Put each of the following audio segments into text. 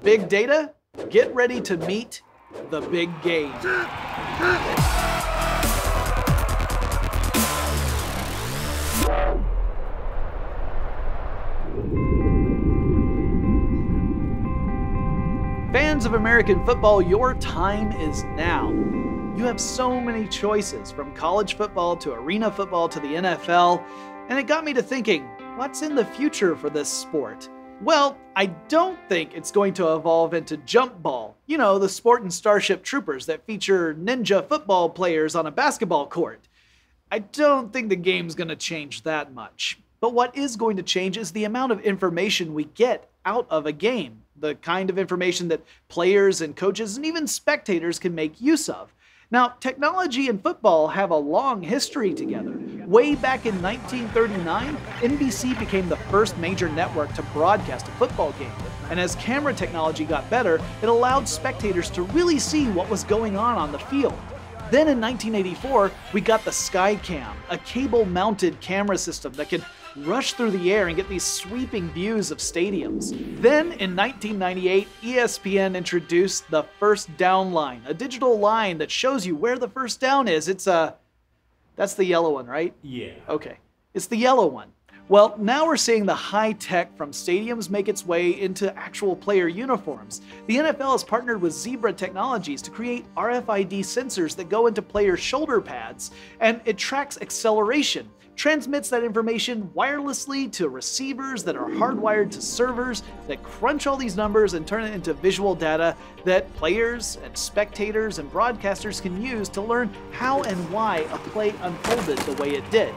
Big data? Get ready to meet the big game. Fans of American football, your time is now. You have so many choices, from college football to arena football to the NFL, and it got me to thinking, what's in the future for this sport? Well, I don't think it's going to evolve into jump ball. You know, the sport in Starship Troopers that feature ninja football players on a basketball court. I don't think the game's going to change that much. But what is going to change is the amount of information we get out of a game. The kind of information that players and coaches and even spectators can make use of. Now, technology and football have a long history together. Way back in 1939, NBC became the first major network to broadcast a football game. And as camera technology got better, it allowed spectators to really see what was going on the field. Then in 1984, we got the Skycam, a cable-mounted camera system that could rush through the air and get these sweeping views of stadiums. Then in 1998, ESPN introduced the first down line, a digital line that shows you where the first down is. That's the yellow one, right? Yeah. Okay, it's the yellow one. Well, now we're seeing the high tech from stadiums make its way into actual player uniforms. The NFL has partnered with Zebra Technologies to create RFID sensors that go into players' shoulder pads, and it tracks acceleration, transmits that information wirelessly to receivers that are hardwired to servers that crunch all these numbers and turn it into visual data that players and spectators and broadcasters can use to learn how and why a play unfolded the way it did.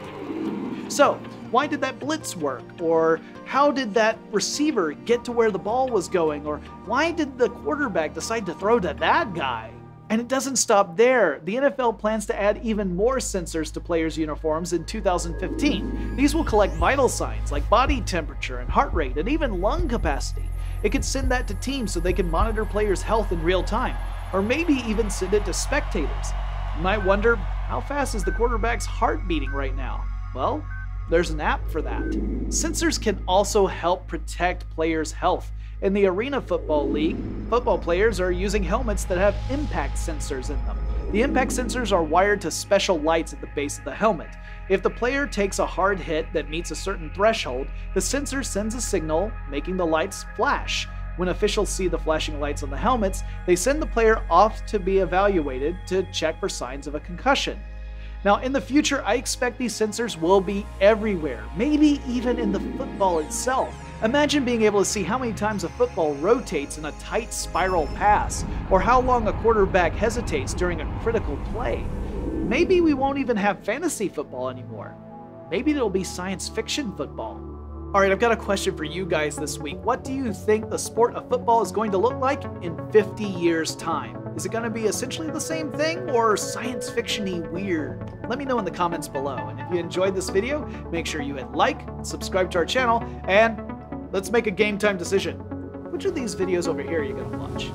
So, why did that blitz work? Or how did that receiver get to where the ball was going? Or why did the quarterback decide to throw to that guy? And it doesn't stop there. The NFL plans to add even more sensors to players' uniforms in 2015. These will collect vital signs like body temperature and heart rate and even lung capacity. It could send that to teams so they can monitor players' health in real time, or maybe even send it to spectators. You might wonder, how fast is the quarterback's heart beating right now? Well, there's an app for that. Sensors can also help protect players' health. In the Arena Football League, football players are using helmets that have impact sensors in them. The impact sensors are wired to special lights at the base of the helmet. If the player takes a hard hit that meets a certain threshold, the sensor sends a signal, making the lights flash. When officials see the flashing lights on the helmets, they send the player off to be evaluated to check for signs of a concussion. Now, in the future, I expect these sensors will be everywhere, maybe even in the football itself. Imagine being able to see how many times a football rotates in a tight spiral pass, or how long a quarterback hesitates during a critical play. Maybe we won't even have fantasy football anymore. Maybe it'll be science fiction football. Alright, I've got a question for you guys this week. What do you think the sport of football is going to look like in 50 years' time? Is it going to be essentially the same thing, or science fiction-y weird? Let me know in the comments below. And if you enjoyed this video, make sure you hit like, subscribe to our channel, and let's make a game time decision. Which of these videos over here are you going to watch?